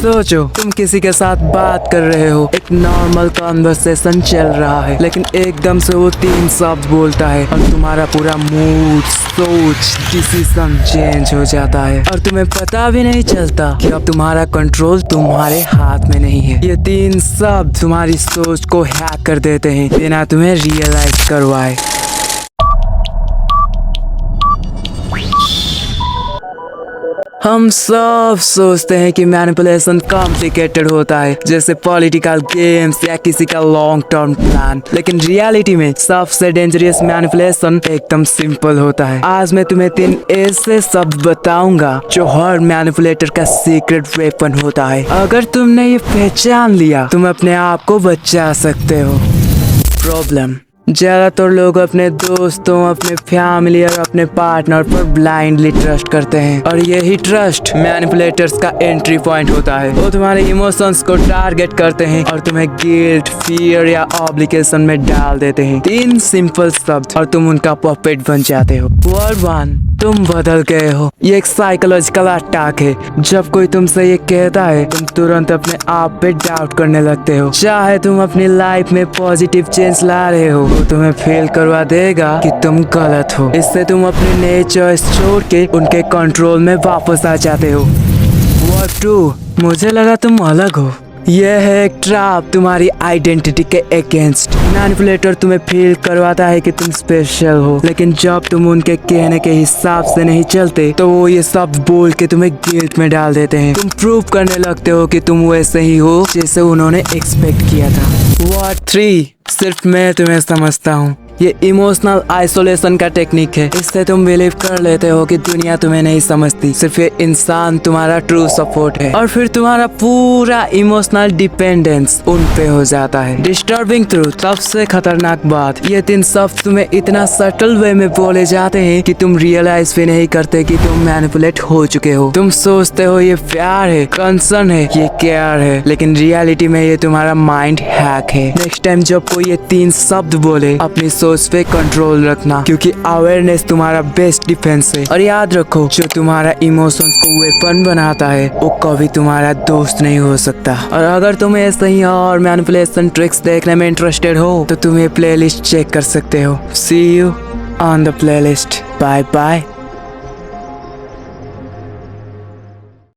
सोचो तुम किसी के साथ बात कर रहे हो, एक नॉर्मल कॉन्वर्सेशन चल रहा है, लेकिन एकदम से वो 3 शब्द बोलता है और तुम्हारा पूरा मूड, सोच, डिसीजन चेंज हो जाता है और तुम्हें पता भी नहीं चलता कि अब तुम्हारा कंट्रोल तुम्हारे हाथ में नहीं है। ये 3 शब्द तुम्हारी सोच को हैक कर देते हैं बिना तुम्हें रियलाइज करवाए। हम सब सोचते हैं कि मैनिपुलेशन कॉम्प्लिकेटेड होता है, जैसे पॉलिटिकल गेम्स या किसी का लॉन्ग टर्म प्लान, लेकिन रियलिटी में सबसे डेंजरस मैनिपुलेशन एकदम सिंपल होता है। आज मैं तुम्हें 3 ऐसे शब्द बताऊंगा जो हर मैनिपुलेटर का सीक्रेट वेपन होता है। अगर तुमने ये पहचान लिया, तुम अपने आप को बचा सकते हो। प्रॉब्लम: ज्यादातर लोग अपने दोस्तों, अपने फैमिली और अपने पार्टनर पर ब्लाइंडली ट्रस्ट करते हैं और यही ट्रस्ट मैनिपुलेटर्स का एंट्री पॉइंट होता है। वो तुम्हारे इमोशंस को टारगेट करते हैं और तुम्हें गिल्ट, फियर या ऑब्लिगेशन में डाल देते हैं। 3 सिंपल शब्द और तुम उनका पपेट बन जाते हो। वर्ड 1, तुम बदल गए हो। ये एक साइकोलॉजिकल अटैक है। जब कोई तुमसे ये कहता है, तुम तुरंत अपने आप पे डाउट करने लगते हो। चाहे तुम अपनी लाइफ में पॉजिटिव चेंज ला रहे हो, वो तुम्हें फील करवा देगा कि तुम गलत हो। इससे तुम अपने नए चॉइस छोड़ के उनके कंट्रोल में वापस आ जाते हो। वर्ड 2, मुझे लगा तुम अलग हो। यह है एक ट्रैप तुम्हारी आइडेंटिटी के अगेंस्ट। मैनिपुलेटर तुम्हें फील करवाता है कि तुम स्पेशल हो, लेकिन जब तुम उनके कहने के हिसाब से नहीं चलते तो वो ये शब्द बोल के तुम्हें गिल्ट में डाल देते हैं। तुम प्रूव करने लगते हो कि तुम वैसे ही हो जैसे उन्होंने एक्सपेक्ट किया था। वर्ड 3, सिर्फ मैं तुम्हें समझता हूँ। ये इमोशनल आइसोलेशन का टेक्निक है। इससे तुम बिलीव कर लेते हो कि दुनिया तुम्हें नहीं समझती, सिर्फ ये इंसान तुम्हारा ट्रू सपोर्ट है और फिर तुम्हारा पूरा इमोशनल डिपेंडेंस उन पे हो जाता है। डिस्टर्बिंग ट्रूथ: सबसे खतरनाक बात, ये 3 शब्द तुम्हें इतना सटल वे में बोले जाते हैं कि तुम रियलाइज भी नहीं करते कि तुम मैनिपुलेट हो चुके हो। तुम सोचते हो ये प्यार है, कंसर्न है, ये केयर है, लेकिन रियलिटी में ये तुम्हारा माइंड हैक है। नेक्स्ट टाइम जब कोई ये 3 शब्द बोले, अपनी सोच पे कंट्रोल रखना, क्योंकि अवेयरनेस तुम्हारा बेस्ट डिफेंस है। और याद रखो, जो तुम्हारा इमोशंस को वेपन बनाता है वो कभी तुम्हारा दोस्त नहीं हो सकता। और अगर तुम ऐसे ही और मैनिपुलेशन ट्रिक्स देखने में इंटरेस्टेड हो तो तुम ये प्लेलिस्ट चेक कर सकते हो। See you on the playlist. Bye bye.